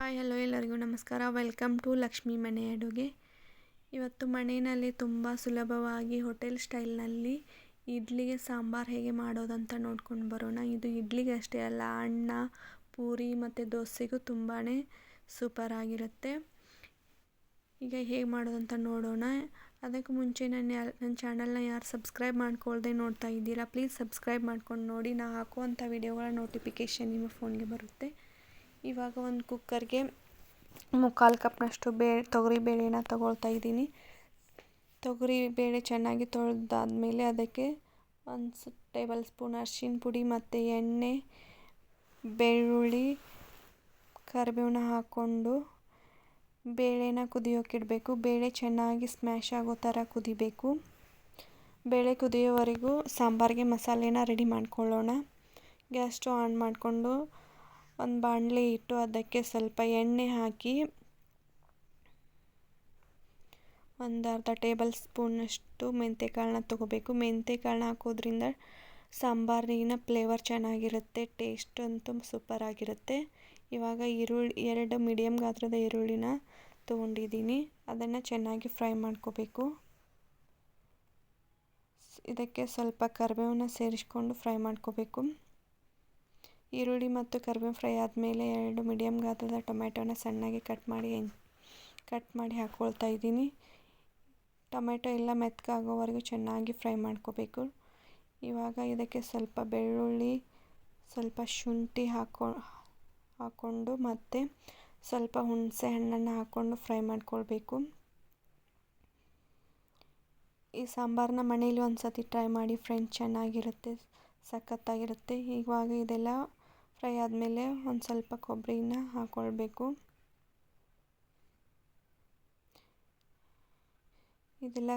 Hi hello ಎಲ್ಲರಿಗೂ ನಮಸ್ಕಾರ. Welcome to Lakshmi ಮನೆ ಅಡುಗೆ. ಇವತ್ತು ಮನೆಯಲ್ಲಿ ತುಂಬ ಸುಲಭವಾಗಿ ಹೋಟೆಲ್ ಸ್ಟೈಲ್ನಲ್ಲಿ ಇಡ್ಲಿಗೆ ಸಾಂಬಾರು ಹೇಗೆ ಮಾಡೋದಂತ ನೋಡ್ಕೊಂಡು ಬರೋಣ. ಇದು ಇಡ್ಲಿಗೆ ಅಷ್ಟೇ ಅಲ್ಲ, ಅನ್ನ, ಪೂರಿ ಮತ್ತು ದೋಸೆಗೂ ತುಂಬಾ ಸೂಪರಾಗಿರುತ್ತೆ. ಈಗ ಹೇಗೆ ಮಾಡೋದಂತ ನೋಡೋಣ. ಅದಕ್ಕೆ ಮುಂಚೆ ನನ್ನ ಚಾನಲ್ನ ಯಾರು ಸಬ್ಸ್ಕ್ರೈಬ್ ಮಾಡ್ಕೊಳ್ದೆ ನೋಡ್ತಾ ಇದ್ದೀರಾ, ಪ್ಲೀಸ್ ಸಬ್ಸ್ಕ್ರೈಬ್ ಮಾಡ್ಕೊಂಡು ನೋಡಿ. ನಾನು ಹಾಕುವಂಥ ವಿಡಿಯೋಗಳ ನೋಟಿಫಿಕೇಷನ್ ನಿಮ್ಮ ಫೋನ್ಗೆ ಬರುತ್ತೆ. ಇವಾಗ ಒಂದು ಕುಕ್ಕರ್ಗೆ 3/4 ಕಪ್ನಷ್ಟು ತೊಗರಿ ಬೇಳೆನ ತಗೊಳ್ತಾ ಇದ್ದೀನಿ. ತೊಗರಿ ಬೇಳೆ ಚೆನ್ನಾಗಿ ತೊಳೆದಾದ್ಮೇಲೆ ಅದಕ್ಕೆ 1 ಟೇಬಲ್ ಸ್ಪೂನ್ ಅರಿಶಿನ ಪುಡಿ ಮತ್ತು ಎಣ್ಣೆ, ಬೆಳ್ಳುಳ್ಳಿ, ಕರಿಬೇವನ್ನ ಹಾಕ್ಕೊಂಡು ಬೇಳೆನ ಕುದಿಯೋಕ್ಕಿಡಬೇಕು. ಬೇಳೆ ಚೆನ್ನಾಗಿ ಸ್ಮ್ಯಾಶ್ ಆಗೋ ಥರ ಕುದಿಬೇಕು. ಬೇಳೆ ಕುದಿಯೋವರೆಗೂ ಸಾಂಬಾರಿಗೆ ಮಸಾಲೆನ ರೆಡಿ ಮಾಡ್ಕೊಳ್ಳೋಣ. ಗ್ಯಾಸ್ ಸ್ಟವ್ ಆನ್ ಮಾಡಿಕೊಂಡು ಒಂದು ಬಾಣಲೆ ಇಟ್ಟು ಅದಕ್ಕೆ ಸ್ವಲ್ಪ ಎಣ್ಣೆ ಹಾಕಿ 1/2 ಟೇಬಲ್ ಸ್ಪೂನಷ್ಟು ಮೆಂತ್ಯಕಾಳನ್ನ ತೊಗೋಬೇಕು. ಮೆಂತ್ಯಕಾಳನ್ನ ಹಾಕೋದ್ರಿಂದ ಸಾಂಬಾರಿನ ಫ್ಲೇವರ್ ಚೆನ್ನಾಗಿರುತ್ತೆ, ಟೇಸ್ಟ್ ಅಂತೂ ಸೂಪರ್ ಆಗಿರುತ್ತೆ. ಇವಾಗ 2 ಮೀಡಿಯಮ್ ಗಾತ್ರದ ಈರುಳ್ಳಿನ ತೊಗೊಂಡಿದ್ದೀನಿ. ಅದನ್ನು ಚೆನ್ನಾಗಿ ಫ್ರೈ ಮಾಡ್ಕೋಬೇಕು. ಇದಕ್ಕೆ ಸ್ವಲ್ಪ ಕರಿಬೇವನ್ನ ಸೇರಿಸ್ಕೊಂಡು ಫ್ರೈ ಮಾಡ್ಕೋಬೇಕು. ಈರುಳ್ಳಿ ಮತ್ತು ಕರಿಬೇವು ಫ್ರೈ ಆದಮೇಲೆ 2 ಮೀಡಿಯಮ್ ಗಾತ್ರದ ಟೊಮೆಟೊನ ಸಣ್ಣಗೆ ಕಟ್ ಮಾಡಿ ಹಾಕ್ಕೊಳ್ತಾ ಇದ್ದೀನಿ. ಟೊಮೆಟೊ ಎಲ್ಲ ಮೆತ್ತಗಾಗೋವರೆಗೂ ಚೆನ್ನಾಗಿ ಫ್ರೈ ಮಾಡ್ಕೋಬೇಕು. ಇವಾಗ ಇದಕ್ಕೆ ಸ್ವಲ್ಪ ಬೆಳ್ಳುಳ್ಳಿ, ಸ್ವಲ್ಪ ಶುಂಠಿ ಹಾಕ್ಕೊಂಡು ಮತ್ತು ಸ್ವಲ್ಪ ಹುಣಸೆ ಹಣ್ಣನ್ನು ಹಾಕ್ಕೊಂಡು ಫ್ರೈ ಮಾಡ್ಕೊಳ್ಬೇಕು. ಈ ಸಾಂಬಾರನ್ನ ಮನೇಲಿ ಒಂದು ಸತಿ ಟ್ರೈ ಮಾಡಿ ಫ್ರೆಂಡ್ಸ್, ಚೆನ್ನಾಗಿರುತ್ತೆ, ಸಖತ್ತಾಗಿರುತ್ತೆ. ಇವಾಗ ಇದೆಲ್ಲ ಫ್ರೈ ಆದಮೇಲೆ ಒಂದು ಸ್ವಲ್ಪ ಕೊಬ್ಬರಿನ ಹಾಕ್ಕೊಳ್ಬೇಕು. ಇದೆಲ್ಲ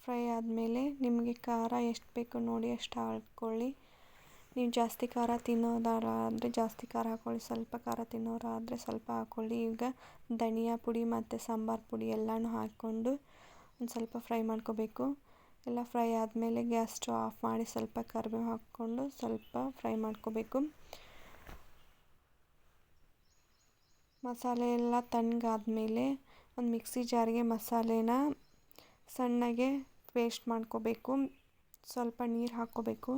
ಫ್ರೈ ಆದಮೇಲೆ ನಿಮಗೆ ಖಾರ ಎಷ್ಟು ಬೇಕು ನೋಡಿ ಅಷ್ಟು ಹಾಕ್ಕೊಳ್ಳಿ. ನೀವು ಜಾಸ್ತಿ ಖಾರ ತಿನ್ನೋದಾದರೆ ಜಾಸ್ತಿ ಖಾರ ಹಾಕ್ಕೊಳ್ಳಿ, ಸ್ವಲ್ಪ ಖಾರ ತಿನ್ನೋರಾದರೆ ಸ್ವಲ್ಪ ಹಾಕ್ಕೊಳ್ಳಿ. ಈಗ ಧನಿಯಾ ಪುಡಿ ಮತ್ತು ಸಾಂಬಾರು ಪುಡಿ ಎಲ್ಲನೂ ಹಾಕ್ಕೊಂಡು ಒಂದು ಸ್ವಲ್ಪ ಫ್ರೈ ಮಾಡ್ಕೋಬೇಕು. ಎಲ್ಲ ಫ್ರೈ ಆದಮೇಲೆ ಗ್ಯಾಸ್ ಸ್ಟವ್ ಆಫ್ ಮಾಡಿ ಸ್ವಲ್ಪ ಕರಿಬೇವು ಹಾಕ್ಕೊಂಡು ಸ್ವಲ್ಪ ಫ್ರೈ ಮಾಡ್ಕೋಬೇಕು. ಮಸಾಲೆ ಎಲ್ಲ ತಣ್ಣಗಾದ್ಮೇಲೆ ಒಂದು ಮಿಕ್ಸಿ ಜಾರಿಗೆ ಮಸಾಲೆನ ಸಣ್ಣಗೆ ಪೇಸ್ಟ್ ಮಾಡ್ಕೋಬೇಕು. ಸ್ವಲ್ಪ ನೀರು ಹಾಕ್ಕೋಬೇಕು.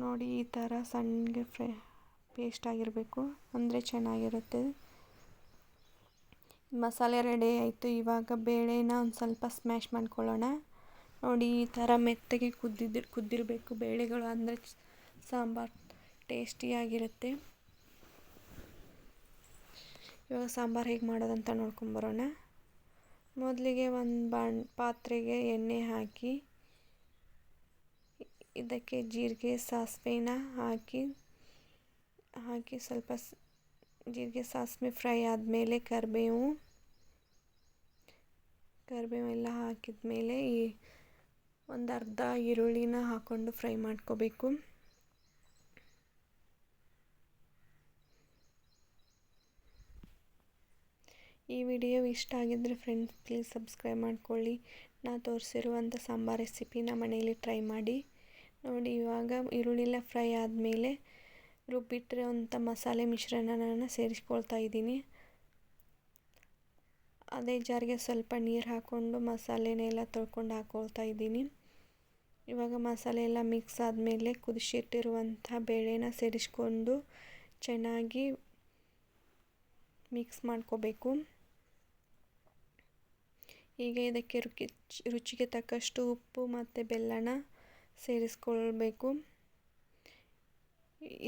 ನೋಡಿ, ಈ ಥರ ಸಣ್ಣಗೆ ಪೇಸ್ಟ್ ಆಗಿರಬೇಕು, ಅಂದರೆ ಚೆನ್ನಾಗಿರುತ್ತೆ. ಮಸಾಲೆ ರೆಡಿ ಆಯಿತು. ಇವಾಗ ಬೇಳೆನ ಒಂದು ಸ್ವಲ್ಪ ಸ್ಮ್ಯಾಶ್ ಮಾಡ್ಕೊಳ್ಳೋಣ. ನೋಡಿ, ಈ ಥರ ಮೆತ್ತಗೆ ಕುದ್ದಿರಬೇಕು ಬೇಳೆಗಳು, ಅಂದರೆ ಸಾಂಬಾರು ಟೇಸ್ಟಿಯಾಗಿರುತ್ತೆ. ಇವಾಗ ಸಾಂಬಾರು ಹೇಗೆ ಮಾಡೋದಂತ ನೋಡ್ಕೊಂಬರೋಣ. ಮೊದಲಿಗೆ ಒಂದು ಪಾತ್ರೆಗೆ ಎಣ್ಣೆ ಹಾಕಿ ಇದಕ್ಕೆ ಜೀರಿಗೆ, ಸಾಸಿವೆನ ಹಾಕಿ ಸ್ವಲ್ಪ ಜೀರಿಗೆ ಸಾಸಿವೆ ಫ್ರೈ ಆದಮೇಲೆ ಕರಿಬೇವು ಎಲ್ಲ ಹಾಕಿದ ಮೇಲೆ ಒಂದು ಅರ್ಧ ಈರುಳ್ಳಿನ ಹಾಕ್ಕೊಂಡು ಫ್ರೈ ಮಾಡ್ಕೋಬೇಕು. ಈ ವಿಡಿಯೋ ಇಷ್ಟ ಆಗಿದ್ದರೆ ಫ್ರೆಂಡ್ಸ್, ಪ್ಲೀಸ್ ಸಬ್ಸ್ಕ್ರೈಬ್ ಮಾಡ್ಕೊಳ್ಳಿ. ನಾನು ತೋರಿಸಿರುವಂಥ ಸಾಂಬಾರು ರೆಸಿಪಿನ ಮನೆಯಲ್ಲಿ ಟ್ರೈ ಮಾಡಿ ನೋಡಿ. ಇವಾಗ ಈರುಳ್ಳಿಲ್ಲ ಫ್ರೈ ಆದಮೇಲೆ ರುಬ್ಬಿಟ್ಟಿರೋಂಥ ಮಸಾಲೆ ಮಿಶ್ರಣನ ಸೇರಿಸ್ಕೊಳ್ತಾ ಇದ್ದೀನಿ. ಅದೇ ಜಾರಿಗೆ ಸ್ವಲ್ಪ ನೀರು ಹಾಕ್ಕೊಂಡು ಮಸಾಲೆನೆಲ್ಲ ತೊಳ್ಕೊಂಡು ಹಾಕ್ಕೊಳ್ತಾ ಇದ್ದೀನಿ. ಇವಾಗ ಮಸಾಲೆ ಎಲ್ಲ ಮಿಕ್ಸ್ ಆದಮೇಲೆ ಕುದಿಸಿಟ್ಟಿರುವಂಥ ಬೇಳೆನ ಸೇರಿಸ್ಕೊಂಡು ಚೆನ್ನಾಗಿ ಮಿಕ್ಸ್ ಮಾಡ್ಕೋಬೇಕು. ಈಗ ಇದಕ್ಕೆ ರುಚಿಗೆ ತಕ್ಕಷ್ಟು ಉಪ್ಪು ಮತ್ತು ಬೆಲ್ಲನ ಸೇರಿಸ್ಕೊಳ್ಬೇಕು.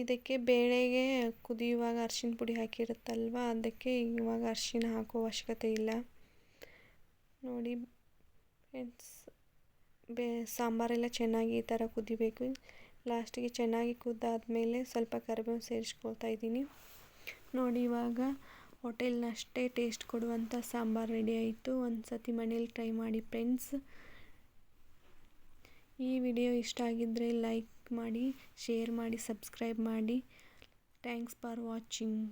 ಇದಕ್ಕೆ ಬೇಳೆಗೆ ಕುದಿಯುವಾಗ ಅರಿಶಿನ ಪುಡಿ ಹಾಕಿರುತ್ತಲ್ವ, ಅದಕ್ಕೆ ಇವಾಗ ಅರಿಶಿನ ಹಾಕೋ ಅವಶ್ಯಕತೆ ಇಲ್ಲ. ನೋಡಿ ಫ್ರೆಂಡ್ಸ್, ಸಾಂಬಾರೆಲ್ಲ ಚೆನ್ನಾಗಿ ಈ ಥರ ಕುದಿಬೇಕು. ಲಾಸ್ಟಿಗೆ ಚೆನ್ನಾಗಿ ಕುದ್ದಾದ್ಮೇಲೆ ಸ್ವಲ್ಪ ಕರಿಬೇವು ಸೇರಿಸ್ಕೊಳ್ತಾ ಇದ್ದೀನಿ. ನೋಡಿ, ಇವಾಗ ಹೋಟೆಲ್ನಷ್ಟೇ ಟೇಸ್ಟ್ ಕೊಡುವಂಥ ಸಾಂಬಾರು ರೆಡಿ ಆಯಿತು. ಒಂದು ಸತಿ ಮನೇಲಿ ಟ್ರೈ ಮಾಡಿ ಫ್ರೆಂಡ್ಸ್. ಈ ವಿಡಿಯೋ ಇಷ್ಟ ಆಗಿದ್ದರೆ ಲೈಕ್ ಮಾಡಿ, ಶೇರ್ ಮಾಡಿ, ಸಬ್ಸ್ಕ್ರೈಬ್ ಮಾಡಿ. Thanks for watching.